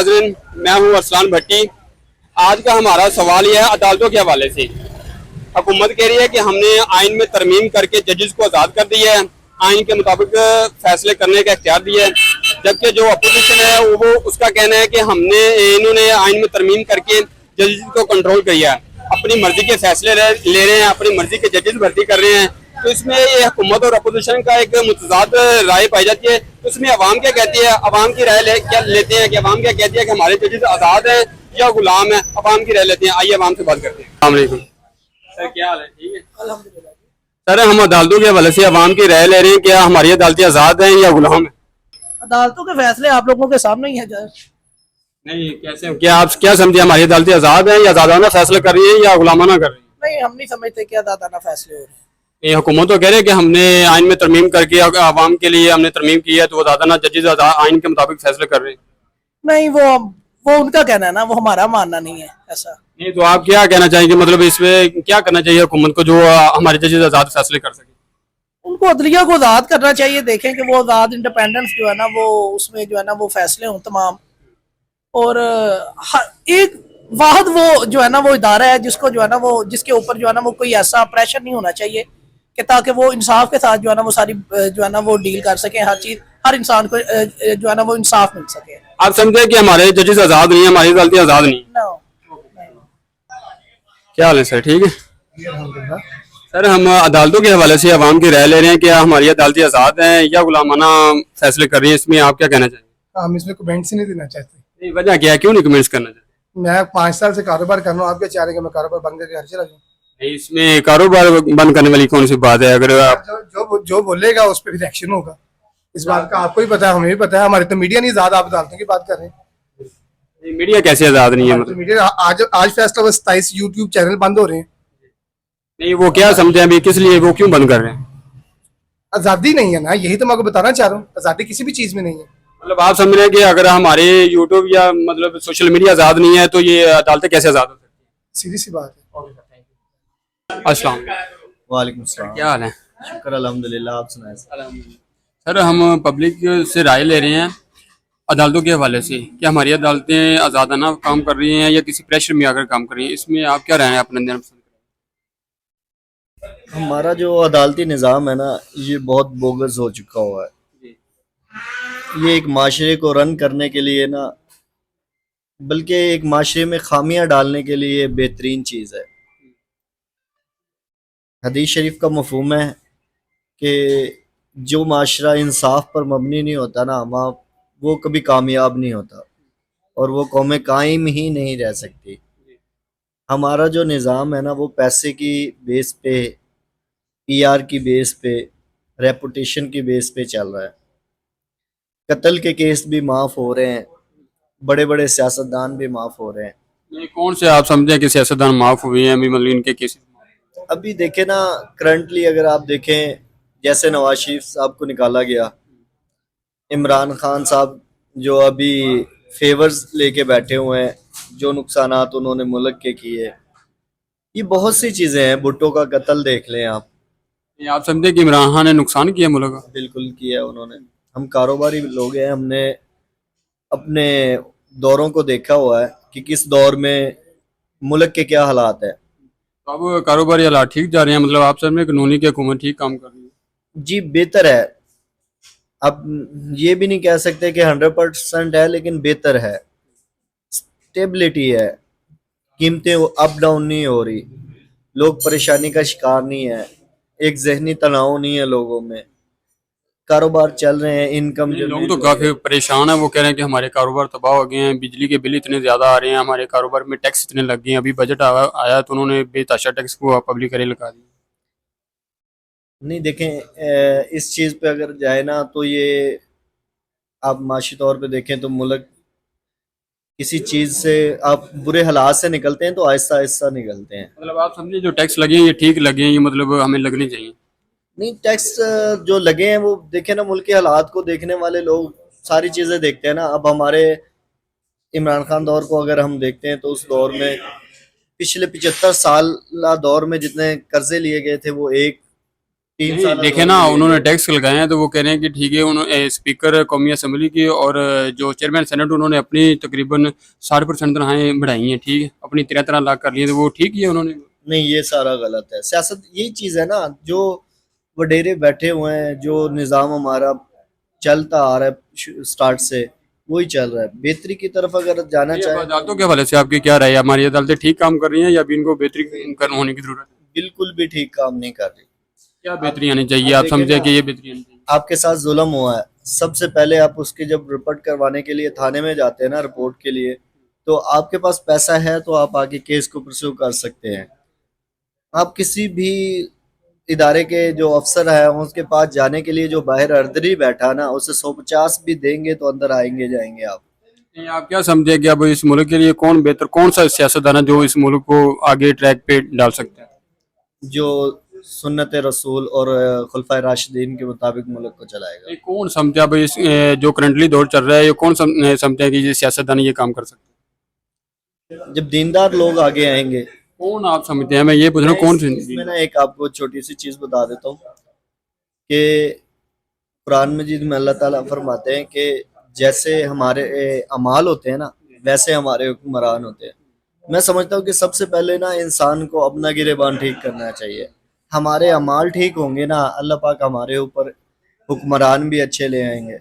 नाज़रीन, मैं हूं अरसलान भट्टी। आज का हमारा सवाल यह है अदालतों के हवाले से। हुकूमत कह रही है कि हमने आइन में तरमीम करके जजेस को आज़ाद कर दिया है, आइन के मुताबिक फैसले करने का इख्तियार दिया है, जबकि जो अपोजिशन है वो उसका कहना है कि इन्होंने आइन में तरमीम करके जजेस को कंट्रोल किया है, अपनी मर्जी के फैसले ले रहे हैं, अपनी मर्जी के जजेस भर्ती कर रहे हैं। तो इसमें ये हुकूमत और अपोजिशन का एक मुतज़ाद राय पाई जाती है। तो इसमें अवाम क्या कहती है, अवाम की राय क्या लेते हैं कि अवाम क्या कहती है कि हमारे जजेस आज़ाद हैं या गुलाम है, अवाम की राय लेते हैं। आइए अवाम से बात करते हैं। अस्सलाम वालेकुम सर, क्या हाल है? ठीक है अल्हम्दुलिल्लाह। सर, हम अदालतों के हवाले से अवाम की राय ले रहे हैं, क्या हमारी अदालतें आज़ाद हैं या गुलाम है? अदालतों के फैसले आप लोगों के सामने ही है जज। नहीं, कैसे, क्या आप क्या समझे, हमारी अदालतें आज़ाद हैं या आज़ादाना फैसला कर रही है या गुलामाना कर रही है? नहीं, हम नहीं समझते कि आज़ादाना फैसले हो रहे हैं। ये हुकूमत तो कह रहे हैं कि हमने आइन में तरमीम करके आवाम के लिए हमने तरमीम की है, तो आज़ादाना जजेस आइन के मुताबिक फैसले कर रहे हैं। नहीं, वो उनका कहना है ना, वो हमारा मानना नहीं है ऐसा। नहीं, तो आप क्या कहना चाहेंगे, मतलब इसमें क्या करना चाहिए हुकूमत को जो हमारे जजेस आज़ाद फैसले कर सके? उनको अदलिया को आज़ाद करना चाहिए, देखें कि वो आज़ाद इंडिपेंडेंस जो है ना वो उसमें जो है ना वो फैसले हों तमाम। और एक वाहद वो जो है ना वो इदारा है जिसको जो है ना वो जिसके ऊपर जो है ना वो कोई ऐसा प्रेशर नहीं होना चाहिए कि ताकि वो इंसाफ के साथ जो है ना वो सारी जो है ना वो डील कर सके, हर चीज हर इंसान को जो है ना वो इंसाफ मिल सके। आप समझे कि हमारे जजेस आज़ाद नहीं है, हमारी अदालतें आज़ाद नहीं है? क्या हाल है सर? ठीक है सर, हम अदालतों के हवाले से अवाम की राय ले रहे हैं कि हमारी अदालतें आज़ाद हैं या गुलामाना फैसले कर रही हैं, इसमें आप क्या कहना चाहेंगे? हम इसमें कमेंट्स ही नहीं देना चाहते। वजह क्या है, क्यों नहीं कमेंट्स करना चाहते? मैं 5 साल से कारोबार कर रहा हूँ, आप क्या चाह रहे हैं कि मैं कारोबार बंद करके घर चला जाऊँ? इसमें कारोबार बंद करने वाली कौन सी बात है? अगर आप जो बोलेगा उस पर रिएक्शन होगा। इस बात का आपको ही पता है, हमें भी पता है। हमारे तो मीडिया नहीं आजाद, आप अदालतों की बात कर रहे हैं। मीडिया कैसे आज़ाद नहीं है? तो मीडिया आज फैसला 27 यूट्यूब चैनल बंद हो रहे हैं। नहीं, वो क्या समझे अभी, किस लिए वो क्यों बंद कर रहे हैं? आजादी नहीं है ना, यही तो मैं आपको बताना चाह रहा हूँ। आजादी किसी भी चीज में नहीं है। मतलब आप समझ रहे हैं कि अगर हमारे यूट्यूब या मतलब सोशल मीडिया आज़ाद नहीं है तो ये अदालतें कैसे आज़ाद हो सकती हैं? सीधी सी बात है। अस्सलाम वालेकुम सलाम। क्या हाल है? शुक्र अल्हम्दुलिल्लाह, आप सुनाएं। सर, हम पब्लिक से राय ले रहे हैं अदालतों के हवाले से कि हमारी अदालतें आज़ादाना काम कर रही हैं या किसी प्रेशर में आकर काम कर रही हैं, इसमें आप क्या राय हैं अपने अंदर? हमारा जो अदालती निज़ाम है ना, ये बहुत बोगस हो चुका हुआ है। ये एक माशरे को रन करने के लिए ना, बल्कि एक माशरे में खामियां डालने के लिए बेहतरीन चीज़ है। हदीस शरीफ का मफहूम है कि जो माशरा इंसाफ पर मबनी नहीं होता ना, वो कभी कामयाब नहीं होता और वो कौमें कायम ही नहीं रह सकती। हमारा जो निज़ाम है ना, वो पैसे की बेस पे, पीआर की बेस पे, रेपुटेशन की बेस पे चल रहा है। कत्ल के केस भी माफ़ हो रहे हैं, बड़े बड़े सियासतदान भी माफ़ हो रहे हैं। ये कौन से आप समझें कि सियासतदान माफ़ हुए हैं अभी, मतलब इनके केस? अभी देखें ना, करंटली अगर आप देखें, जैसे नवाज शरीफ साहब को निकाला गया, इमरान खान साहब जो अभी फेवर्स लेके बैठे हुए हैं, जो नुकसानात उन्होंने मुल्क के किए, ये बहुत सी चीज़ें हैं। भुट्टो का कत्ल देख लें आप। ये आप समझे कि इमरान खान ने नुकसान किया मुल्क का? बिल्कुल किया उन्होंने। हम कारोबारी लोग हैं, हमने अपने दौरों को देखा हुआ है कि किस दौर में मुल्क के क्या हालात है। तो अब कारोबारी हालात ठीक जा रहे हैं, मतलब आप समझे कानूनी की हुकूमत ठीक काम कर रही है? जी, बेहतर है। अब ये भी नहीं कह सकते कि 100% है, लेकिन बेहतर है। स्टेबिलिटी है, कीमतें अप डाउन नहीं हो रही, लोग परेशानी का शिकार नहीं है, एक जहनी तनाव नहीं है लोगों में, कारोबार चल रहे हैं। इनकम जो लोग तो काफ़ी परेशान है, वो कह रहे हैं कि हमारे कारोबार तबाह हो गए हैं, बिजली के बिल इतने ज़्यादा आ रहे हैं, हमारे कारोबार में टैक्स इतने लग गए हैं। अभी बजट आया तो उन्होंने बेतहाशा टैक्स को पब्लिक करे लगा दिया। नहीं, देखें, इस चीज़ पे अगर जाए ना, तो ये आप माशी तौर पे देखें तो मुल्क किसी चीज़ से आप बुरे हालात से निकलते हैं तो आहिस्ता आहिस्ता निकलते हैं। मतलब आप समझे जो टैक्स लगे हैं ये ठीक लगे हैं, ये मतलब हमें लगने चाहिए? नहीं, टैक्स जो लगे हैं वो देखें ना, मुल्क के हालात को देखने वाले लोग सारी चीज़ें देखते हैं ना। अब हमारे इमरान खान दौर को अगर हम देखते हैं तो उस दौर में पिछले 75 साल दौर में जितने कर्जे लिए गए थे वो एक 3 साल देखे ना, उन्होंने टैक्स लगाए हैं तो वो कह रहे हैं कि ठीक है, उन्होंने स्पीकर कौमी असम्बली की और जो चेयरमैन सेनेट उन्होंने अपनी तकरीबन 60% तनख्वाहें बढ़ाई हैं, ठीक है, अपनी 13 लाख कर ली है, तो वो ठीक ही है उन्होंने। नहीं, ये सारा गलत है। सियासत यही चीज़ है ना, जो वडेरे बैठे हुए हैं, जो निज़ाम हमारा चलता आ रहा है स्टार्ट से, वही चल रहा है। बेहतरी की तरफ अगर जाना ये चाहे, अदालतों के हवाले से आपकी क्या राय है? हमारी अदालतें ठीक काम कर रही हैं या अभी इनको बेहतरी होने की जरूरत है? बिल्कुल भी ठीक काम नहीं कर रही। क्या बेहतरी आनी चाहिए? आप समझे कि ये बेहतरी आनी चाहिए? आपके साथ जुल्म हुआ है, सबसे पहले आप उसकी जब रिपोर्ट करवाने के लिए थाने में जाते हैं ना, रिपोर्ट के लिए, तो आपके पास पैसा है तो आप आगे केस को परस्यू कर सकते हैं। आप किसी भी इदारे के जो अफसर है उसके पास जाने के लिए जो बाहर अर्दरी बैठा ना, उसे 150 भी देंगे तो अंदर आएंगे जाएंगे आप। नहीं, आप क्या समझे कि अब इस मुल्क के लिए कौन बेहतर, कौन सा सियासतदान है जो इस मुल्क को आगे ट्रैक पे डाल सकता है? जो सुन्नत रसूल और खुलफाए राशिदीन के मुताबिक मुल्क को चलाएगा। ये कौन समझा भाई जो करंटली दौर चल रहा है, ये कौन समझता है कि ये सियासतदान ये काम कर सकते हैं? जब दीनदार लोग आगे आएंगे। कौन आप समझते हैं? मैं ये पूछ रहा हूँ, कौन सी? मैं ना एक आपको छोटी सी चीज़ बता देता हूँ कि कुरान मजीद में अल्लाह ताला फरमाते हैं कि जैसे हमारे अमाल होते हैं ना, वैसे हमारे हुक्मरान होते हैं। मैं समझता हूँ कि सबसे पहले ना इंसान को अपना गिरेबान ठीक करना चाहिए। हमारे अमाल ठीक होंगे ना, अल्लाह पाक हमारे ऊपर हुक्मरान भी अच्छे ले आएंगे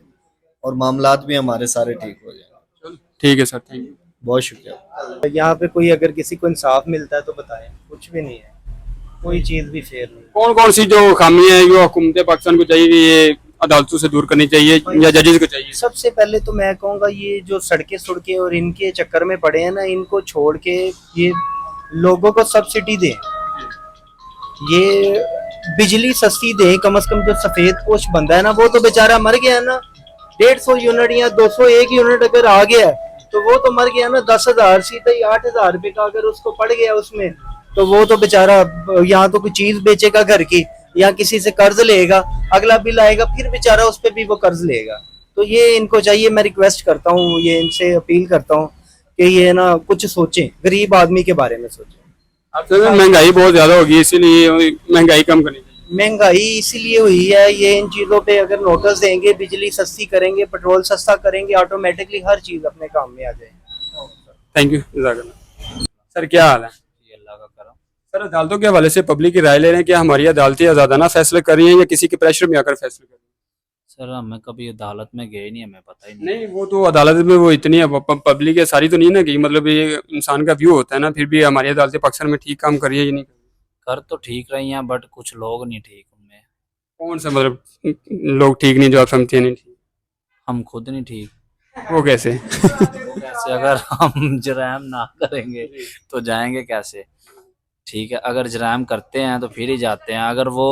और मामलात भी हमारे सारे ठीक हो जाएंगे। ठीक है सर, थैंक यू। बहुत शुक्रिया। यहाँ पे कोई अगर किसी को इंसाफ मिलता है तो बताएं, कुछ भी नहीं है, कोई चीज भी फेयर नहीं। कौन कौन सी जो खामी है जो हुकूमत पाकिस्तान को चाहिए कि ये अदालतों से दूर करनी चाहिए या जजेस को चाहिए? सबसे पहले तो मैं कहूँगा ये जो सड़के और इनके चक्कर में पड़े हैं ना, इनको छोड़ के ये लोगों को सब्सिडी दें, ये बिजली सस्ती दें कम से कम। जो सफेद पोश बंदा है ना, वो तो बेचारा मर गया ना। 150 यूनिट या 201 यूनिट अगर आ गया तो वो तो मर गया ना। 10,000 सीधा ही 8,000 रुपए का अगर उसको पड़ गया उसमें, तो वो तो बेचारा यहाँ तो कोई चीज बेचेगा घर की या किसी से कर्ज लेगा, अगला बिल आएगा फिर बेचारा उस पर भी वो कर्ज लेगा। तो ये इनको चाहिए, मैं रिक्वेस्ट करता हूँ, ये इनसे अपील करता हूँ कि ये ना कुछ सोचें, गरीब आदमी के बारे में सोचें। महंगाई बहुत ज्यादा होगी, इसीलिए महंगाई कम करनी चाहिए। महंगाई इसीलिए हुई है, ये इन चीजों पे अगर नोटिस देंगे, बिजली सस्ती करेंगे, पेट्रोल सस्ता करेंगे, ऑटोमेटिकली हर चीज अपने काम में आ जाएगी। Thank you. जज़ाकल्लाह। सर क्या हाल है? अल्लाह का करम। सर अदालतों के हवाले से पब्लिक की राय ले रहे हैं कि हमारी अदालतें आजादाना फैसले कर रही हैं या किसी के प्रेशर में आकर फैसले कर रही हैं? सर हमें कभी अदालत में गए नहीं, हमें पता ही नहीं। नहीं, वो तो अदालत में वो इतनी पब्लिक है सारी तो नहीं ना गई, मतलब ये इंसान का व्यू होता है ना, फिर भी हमारी अदालतें पाकिस्तान में ठीक काम कर रही है या नहीं? कर तो ठीक रही हैं बट कुछ लोग नहीं ठीक उनमें। कौन सा मतलब लोग ठीक नहीं जो आप समझते हैं नहीं ठीक? हम खुद नहीं ठीक। वो कैसे? वो कैसे? अगर हम जराइम ना करेंगे तो जाएंगे कैसे? ठीक है, अगर जराइम करते हैं तो फिर ही जाते हैं। अगर वो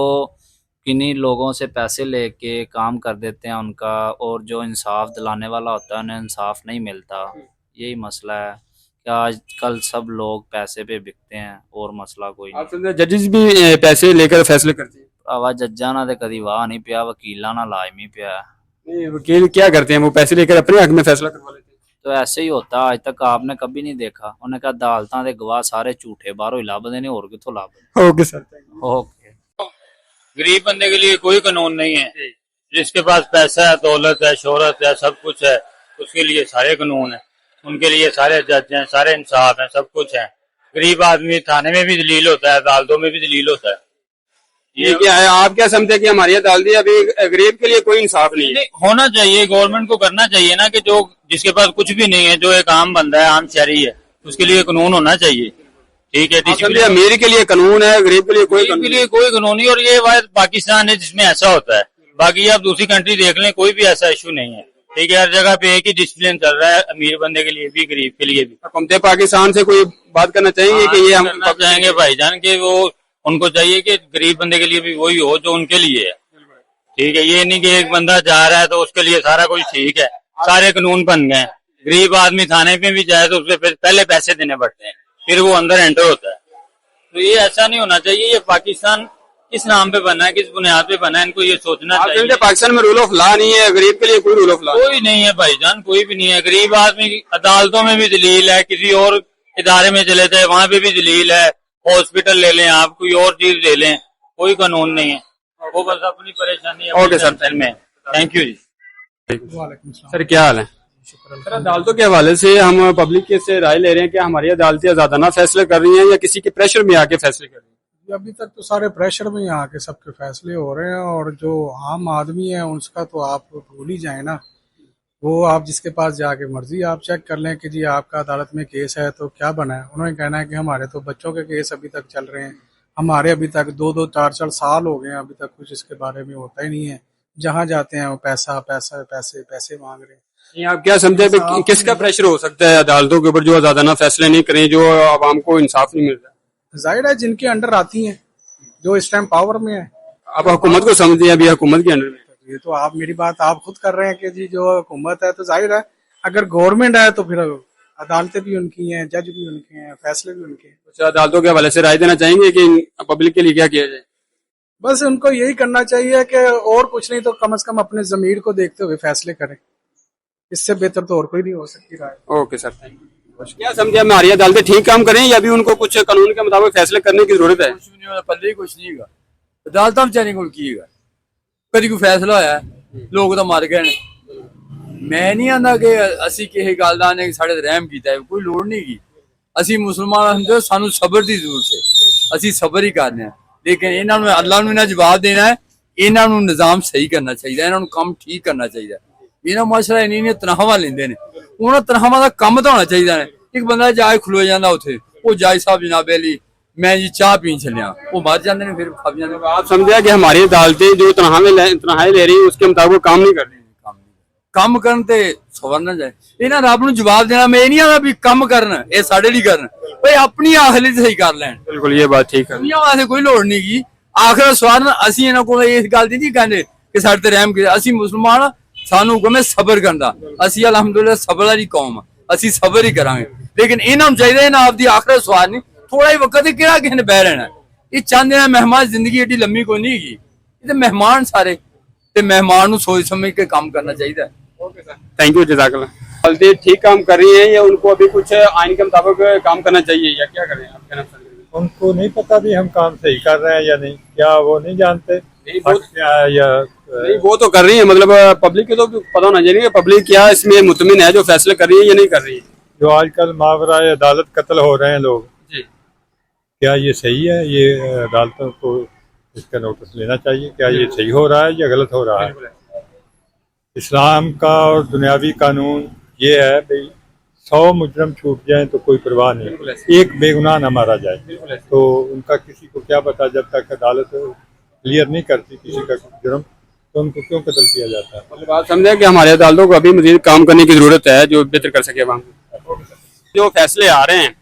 किन्हीं लोगों से पैसे लेके काम कर देते हैं उनका, और जो इंसाफ दिलाने वाला होता है उन्हें इंसाफ नहीं मिलता, यही मसला है कि आजकल सब लोग पैसे पे बिकते हैं, और मसला कोई आप नहीं। समझते जजेस भी पैसे लेकर फैसले करते हैं? आवाज जज्जा ना तो कदी वाह नहीं पिया, वकीला ना लाजमी पिया। नहीं, वकील क्या करते हैं? वो पैसे लेकर अपने हक में फैसला करवा लेते हैं। तो ऐसे ही होता, आज तक आपने कभी नहीं देखा। उन्हें कहा अदालतां दे गवाह सारे झूठे, बाहरों ही लाभदे ने, और कितों लाभदे। Okay sir. ओके। गरीब बंदे के लिए कोई कानून नहीं है। जिसके पास पैसा है, दौलत है, शोहरत है, सब कुछ है, उसके लिए सारे कानून है। उनके लिए सारे जज हैं, सारे इंसाफ हैं, सब कुछ है। गरीब आदमी थाने में भी दलील होता है, अदालतों में भी दलील होता है। ये क्या है? आप क्या समझते हैं कि हमारी अदालतें अभी गरीब के लिए कोई इंसाफ नहीं है? नहीं, होना चाहिए, गवर्नमेंट को करना चाहिए ना कि जो जिसके पास कुछ भी नहीं है, जो एक आम बंदा है, आम शहरी है, उसके लिए कानून होना चाहिए। ठीक है, अमीर के लिए कानून है, गरीब के लिए कोई गरीब के लिए कोई कानून नहीं। और ये बात पाकिस्तान है जिसमें ऐसा होता है, बाकी आप दूसरी कंट्री देख लें, कोई भी ऐसा इशू नहीं है। ठीक है, हर जगह पे एक ही डिसिप्लिन चल रहा है, अमीर बंदे के लिए भी, गरीब के लिए भी। हुकूमत पाकिस्तान से कोई बात करना चाहेंगे कि ये हम करना चाहेंगे भाईजान कि वो उनको चाहिए कि गरीब बंदे के लिए भी वही हो जो उनके लिए है। ठीक है, ये नहीं कि एक बंदा जा रहा है तो उसके लिए सारा कुछ ठीक है, सारे कानून बन गए। गरीब आदमी थाने पे भी जाए तो उससे फिर पहले पैसे देने पड़ते हैं, फिर वो अंदर एंटर होता है। तो ये ऐसा नहीं होना चाहिए। ये पाकिस्तान किस नाम पे बना है, किस बुनियाद पे बना है, इनको ये सोचना चाहिए। पाकिस्तान में रूल ऑफ लॉ नहीं है, गरीब के लिए कोई रूल ऑफ लॉ कोई नहीं है भाईजान, कोई भी नहीं है। गरीब आदमी की अदालतों में भी दलील है, किसी और इदारे में चले जाए वहां पे भी दलील है, हॉस्पिटल ले लें आप, कोई और चीज ले लें, कोई कानून नहीं है। वो बस अपनी परेशानी okay sir. Thank you ji. Sir क्या हाल है? सर अदालतों के हवाले से हम पब्लिक के से राय ले रहे हैं कि हमारी अदालतें आजादाना फैसले कर रही हैं या किसी के प्रेशर में आके फैसले कर रही हैं? अभी तक तो सारे प्रेशर में यहाँ के सबके फैसले हो रहे हैं, और जो आम आदमी है उसका तो आप भूल ही जाए ना। वो आप जिसके पास जाके मर्जी आप चेक कर लें कि जी आपका अदालत में केस है तो क्या बना है, उन्होंने कहना है कि हमारे तो बच्चों के केस अभी तक चल रहे हैं, हमारे अभी तक 2-2, 4-4 साल हो गए हैं, अभी तक कुछ इसके बारे में होता ही नहीं है। जहाँ जाते हैं वो पैसा पैसा पैसे पैसे मांग रहे हैं। नहीं, आप क्या समझे कि किसका प्रेशर हो सकता है अदालतों के ऊपर जो आजादाना फैसले नहीं करें, जो आवाम को इंसाफ नहीं मिल रहा? जाहिर है जिनके अंडर आती हैं, जो इस टाइम पावर में है। आप हुकूमत को समझिए, अभी हुकूमत के अंडर में। ये तो आप मेरी बात आप खुद कर रहे हैं कि जी जो हुकूमत है, तो जाहिर है अगर गवर्नमेंट है तो फिर अदालतें भी उनकी हैं, जज भी उनके हैं, फैसले भी उनके हैं। कुछ अदालतों के हवाले से राय देना चाहेंगे कि पब्लिक के लिए क्या किया जाए? बस उनको यही करना चाहिए कि और कुछ नहीं तो कम से कम अपने जमीर को देखते हुए फैसले करें, इससे बेहतर तो और कोई नहीं हो सकती राय। Okay sir, thank you. क्या समझे हमारी अदालतें ठीक काम करें या अभी उनको कुछ कानून के मुताबिक फैसले करने की जरूरत है? कुछ नहीं होना, पल्ले ही कुछ नहीं है। अदालत बेचारे को की है, कभी कोई फैसला होया लोग तो मर गए। मैं नहीं आंदा कि असी किसी गल दा ने साढ़े ते रहम कीता है, कोई लोड़ नहीं की। असी मुसलमान हुंदे सानू सबर दी जरूरत है, असी सबर ही करने हैं। लेकिन इन्हां नूं अल्लाह नूं इन्हां जवाब देना है, इन्हां नूं निजाम सही करना चाहिए, इन्हां नूं काम ठीक करना चाहिए। इन्हां माशरा इन्नी तनख्वाहां लेंदे ने, उन्हां तनख्वाहां दा काम तो होना चाहिए। एक बंदा जाए खलो जांदा उत्थे, ओ जाए साहब जनाब अली मैं जी चाह पीन चलिया, वो मर जाते हैं, फिर खप जाते हैं। आप समझे कि हमारी अदालतें जो तनख्वाहें ले रही है उसके मुताबिक काम नहीं कर रही? ਕੰਮ ਕਰਨ ਤੇ ਸਵਰਨਾ ਜਾਏ। ਇਹਨਾਂ ਰੱਬ ਨੂੰ ਜਵਾਬ ਦੇਣਾ, ਮੈਂ ਨਹੀਂ ਆਦਾ ਵੀ ਕੰਮ ਕਰਨ, ਇਹ ਸਾਡੇ ਲਈ ਕਰਨ, ਓਏ ਆਪਣੀ ਆਖਰੀ ਸਹੀ ਕਰ ਲੈਣ। बिल्कुल ये बात ठीक है। ਦੁਨੀਆ ਵਾਸਤੇ ਕੋਈ ਲੋੜ ਨਹੀਂ ਗੀ। ਆਖਰ ਸਵਰਨ ਅਸੀਂ ਇਹਨਾਂ ਕੋਲ ਇਸ ਗੱਲ ਦੀ ਨਹੀਂ ਕਹਿੰਦੇ ਕਿ ਸਾਡੇ ਤੇ ਰਹਿਮ ਕੀਤਾ। ਅਸੀਂ ਮੁਸਲਮਾਨ, ਸਾਨੂੰ ਹੁਕਮ ਹੈ ਸਬਰ ਕਰਨ ਦਾ। ਅਸੀਂ ਅਲਹਮਦੁਲਿਲਾ ਸਬਰ ਵਾਲੀ ਕੌਮ, ਅਸੀਂ ਸਬਰ ਹੀ ਕਰਾਂਗੇ। ਲੇਕਿਨ ਇਹਨਾਂ ਨੂੰ ਚਾਹੀਦਾ ਇਹਨਾਂ ਆਪਦੀ ਆਖਰਤ ਸਵਾਰ ਨਹੀਂ, ਥੋੜਾ ਹੀ ਵਕਤ ਕਿਹੜਾ ਕਿਸੇ ਨੇ ਬਹਿ ਰਹਿਣਾ। ਇਹ ਚਾਹੁੰਦੇ ਨੇ ਮਹਿਮਾਨ, ਜ਼ਿੰਦਗੀ ਏਡੀ ਲੰਮੀ ਕੋਈ ਨਹੀਂ ਹੈਗੀ, ਇਹ ਤੇ ਮਹਿਮਾਨ ਸਾਰੇ, ਤੇ ਮਹਿਮਾਨ ਨੂੰ सोच समझ के काम करना चाहिए। थैंक यू, जज़ाकल्लाह। अदालतें ठीक काम कर रही हैं या उनको अभी कुछ आइन के मुताबिक काम करना चाहिए या क्या करें? आप कहना चाहते हैं? उनको नहीं पता भी हम काम सही कर रहे हैं या नहीं, क्या वो नहीं जानते? नहीं, वो क्या है या नहीं, वो तो कर रही है, मतलब पब्लिक को तो पता होना चाहिए कि पब्लिक क्या इसमें मुतमिन है जो फैसले कर रही है या नहीं कर रही है। जो आजकल मावराए अदालत कत्ल हो रहे हैं लोग, जी, क्या ये सही है? ये अदालतों को इसका नोटिस लेना चाहिए, क्या ये सही हो रहा है या गलत हो रहा है? इस्लाम का और दुनियावी कानून ये है भाई 100 मुजरम छूट जाएं तो कोई परवाह नहीं, एक बेगुनाह न मारा जाए। तो उनका किसी को क्या पता, जब तक अदालत क्लियर नहीं करती किसी का जुर्म तो उनको क्यों कत्ल किया जाता है? मतलब आप समझे कि हमारे अदालतों को अभी मजीद काम करने की जरूरत है जो बेहतर कर सके अवाम को। जो फैसले आ रहे हैं,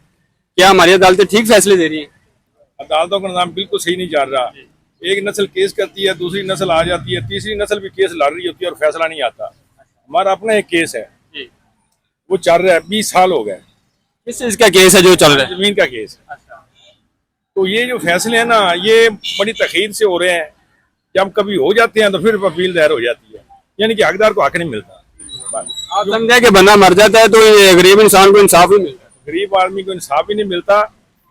क्या हमारी अदालतें ठीक फैसले दे रही हैं? अदालतों का निजाम बिल्कुल सही नहीं चल रहा। एक नस्ल केस करती है, दूसरी नस्ल आ जाती है, तीसरी नस्ल भी केस लड़ रही होती है और फैसला नहीं आता। हमारा अपना एक केस है, वो चल रहा है, 20 साल हो गए। किस चीज का केस है जो चल रहा है? जमीन का केस। तो ये जो फैसले हैं ना, ये बड़ी तखीर से हो रहे हैं। जब कभी हो जाते हैं तो फिर अपील दायर हो जाती है, यानी कि हकदार को हक नहीं मिलता। आप समझे कि बंदा मर जाता है तो ये गरीब इंसान को इंसाफ ही मिलता है? गरीब आदमी को इंसाफ ही नहीं मिलता।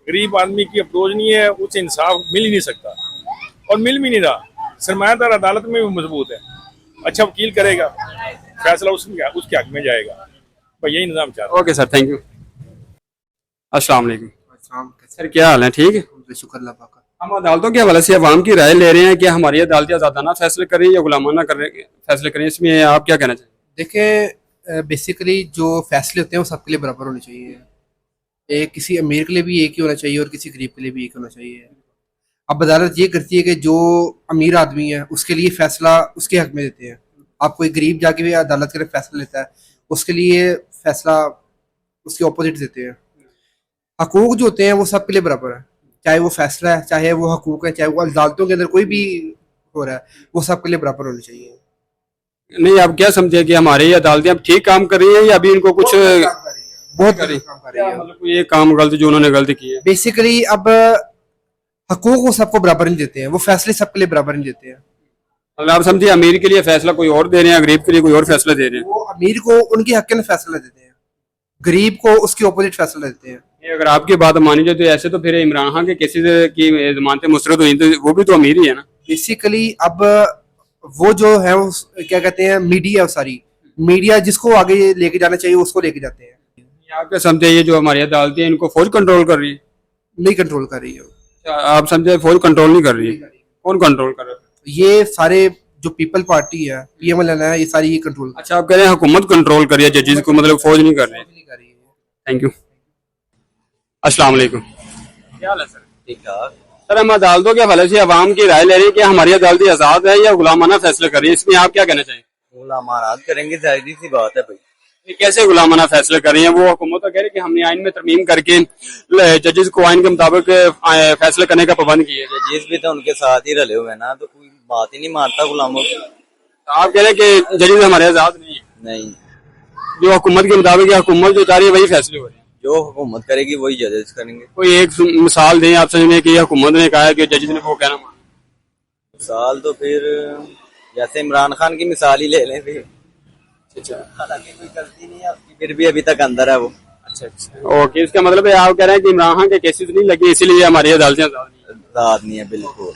गरीब आदमी की अप्रोच नहीं है, उसे इंसाफ मिल ही नहीं सकता और मिल भी नहीं रहा। सरमायादार अदालत में भी मजबूत है, अच्छा वकील करेगा, फैसला उसके हक में जाएगा। भाई यही निजाम चाहता है। Okay sir, thank you. अस्सलाम वालेकुम सर, क्या हाल है? ठीक है, शुक्र अल्लाह पाक। हम अदालतों के हवाले से अवाम की राय ले रहे हैं कि हमारी अदालतें आजादाना फैसले करें या गुलामाना फैसले करें, इसमें आप क्या कहना चाहिए? देखिए बेसिकली जो फैसले होते हैं वो सबके लिए बराबर होने चाहिए। एक किसी अमीर के लिए भी एक ही होना चाहिए और किसी गरीब के लिए भी एक होना चाहिए। अब अदालत ये करती है कि जो अमीर आदमी है उसके लिए फैसला उसके हक में देते हैं। आप कोई गरीब जाके भी अदालत के लिए फैसला लेता है, उसके लिए फैसला उसके ऑपोजिट देते हैं। हकूक जो होते हैं वो सबके लिए बराबर है, चाहे वो फैसला है, चाहे वो हकूक है, चाहे वो अदालतों के अंदर कोई भी हो रहा है, वो सबके लिए बराबर होने चाहिए। नहीं, आप क्या समझे कि हमारी अदालतें अब ठीक काम कर रही है या अभी इनको कुछ बहुत कर रही काम कर रही है। मतलब ये काम गलत जो उन्होंने गलती की है? बेसिकली अब हकूक वो सबको बराबर नहीं देते हैं, वो फैसले सबके लिए बराबर नहीं देते हैं। मतलब आप समझिए अमीर के लिए फैसला कोई और दे रहे हैं, गरीब के लिए कोई और फैसला दे रहे हैं। वो अमीर को उनके हक में फैसला देते हैं, गरीब को उसके ऑपोजिट फैसला देते हैं। ये अगर आपकी बात मानी जाए तो ऐसे तो फिर इमरान खान के केसेस की जमानतें मुस्तरद हुई तो वो भी तो अमीर ही है ना? बेसिकली अब वो जो है वो क्या कहते हैं मीडिया, सारी मीडिया जिसको आगे लेके जाना चाहिए उसको लेके जाते हैं। आप क्या समझते हैं ये जो हमारी अदालतें हैं इनको फौज कंट्रोल कर रही है? नहीं कंट्रोल कर रही है। आप समझे फौज कंट्रोल नहीं कर रही है? कौन कंट्रोल कर रहा है? ये सारे जो पीपल पार्टी है, PMLN है, ये सारी ये कंट्रोल अच्छा, आप कह रहे हैं हुकूमत कंट्रोल कर रही है जजेस को, मतलब फौज नहीं कर रही है। कर रही है। Thank you. अस्सलाम वालेकुम। क्या हाल है सर? ठीक ठाक। सर, हम अदालतों के हवाले से अवाम की राय ले रही है कि हमारी अदालतें आजाद है या गुलामाना फैसले कर रही है, इसमें आप क्या कहना चाहिए? गुलामारात करेंगे, जाहिर सी बात है भाई। ये कैसे गुलामाना फैसले कर रही है? वो हुकूमत तो कह रही है कि हमने आइन में तरमीम करके जजेस को आइन के मुताबिक फैसले करने का पाबंद किया है। जजेस भी तो उनके साथ ही रले हुए हैं ना, तो कोई बात ही नहीं मानता गुलामों की। आप कह रहे हैं कि जजेस हमारे आजाद नहीं है? नहीं, जो हुकूमत के मुताबिक या हुकूमत जो चाह रही है वही फैसले हो रहे हैं। जो हुकूमत करेगी वही जजेस करेंगे। कोई एक मिसाल दें आप समझने की हुकूमत ने कहा है कि जजेस ने वो कहना माना। मिसाल तो फिर जैसे इमरान खान की मिसाल ही ले लें फिर। अच्छा, हालांकि कोई गलती नहीं है उसकी, फिर भी अभी तक अंदर है वो। अच्छा, ओके। इसका मतलब है आप कह रहे हैं कि इमरान खान के केसेस नहीं लगे इसीलिए हमारी अदालतें आजाद नहीं है। आजाद नहीं है बिल्कुल।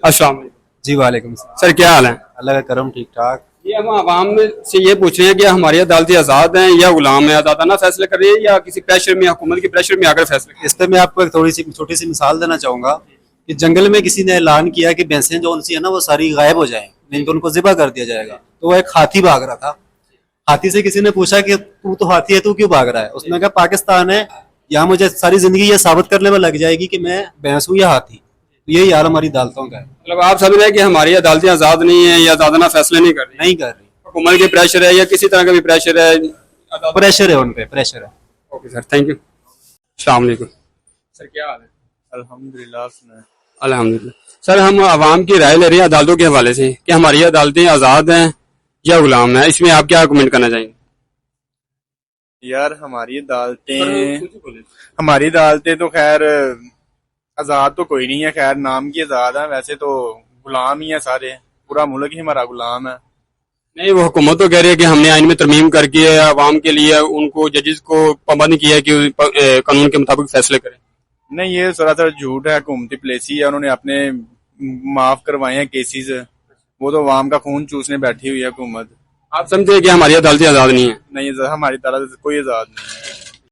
अस्सलाम वालेकुम। जी वालेकुम। सर, क्या हाल है? अल्लाह का करम, ठीक ठाक। ये हम आवाम से ये पूछ रहे हैं कि हमारी अदालतें आजाद हैं या गुलाम है, आजादाना फैसले कर रही है या किसी प्रेशर में, हुकूमत के प्रेशर में आकर फैसले कर रही है? इस पर मैं आपको एक थोड़ी सी छोटी सी मिसाल देना चाहूंगा कि जंगल में किसी ने ऐलान किया कि भैंसें जो उनसी है ना वो सारी गायब हो जाएं, इनको उनको ज़िबा कर दिया जाएगा। तो वो एक हाथी भाग रहा था। हाथी से किसी ने पूछा कि तू तो हाथी है, तू क्यों भाग रहा है? उसने कहा पाकिस्तान है, यहाँ मुझे सारी जिंदगी ये साबित करने में लग जाएगी कि मैं भैंस हूँ या हाथी। तो यही हाल हमारी अदालतों का है। मतलब आप समझ रहे हैं कि हमारी अदालतें आजाद नहीं है या आजादाना फैसले नहीं कर रही? नहीं कर रही। हुकूमत के प्रेशर है या किसी तरह का भी प्रेशर है? प्रेशर है उन पे, प्रेशर है। Okay sir, thank you. अस्सलाम वालेकुम। सर, क्या हाल है? अल्हम्दुलिल्लाह। अल्हम्दुलिल्लाह। सर, हम आवाम की राय ले रहे हैं अदालतों के हवाले से कि हमारी अदालतें आजाद हैं या गुलाम है, इसमें आप क्या कमेंट करना चाहेंगे? यार हमारी अदालतें तो खैर आजाद तो कोई नहीं है, खैर नाम की आजाद है, वैसे तो गुलाम ही है सारे, पूरा मुल्क ही हमारा गुलाम है। नहीं, वो हुकूमत तो कह रही है कि हमने आइन में तरमीम करके आवाम के लिए उनको जजेस को पाबंद किया है कि कानून के मुताबिक फैसले करें। नहीं, ये सरासर झूठ है, हुकूमती पॉलिसी है। उन्होंने अपने माफ करवाए हैं केसेस, वो तो आवाम का खून चूसने बैठी हुई है हुकूमत। आप समझते हैं कि हमारी अदालतें आजाद नहीं है? नहीं, हमारी अदालत कोई आजाद नहीं है।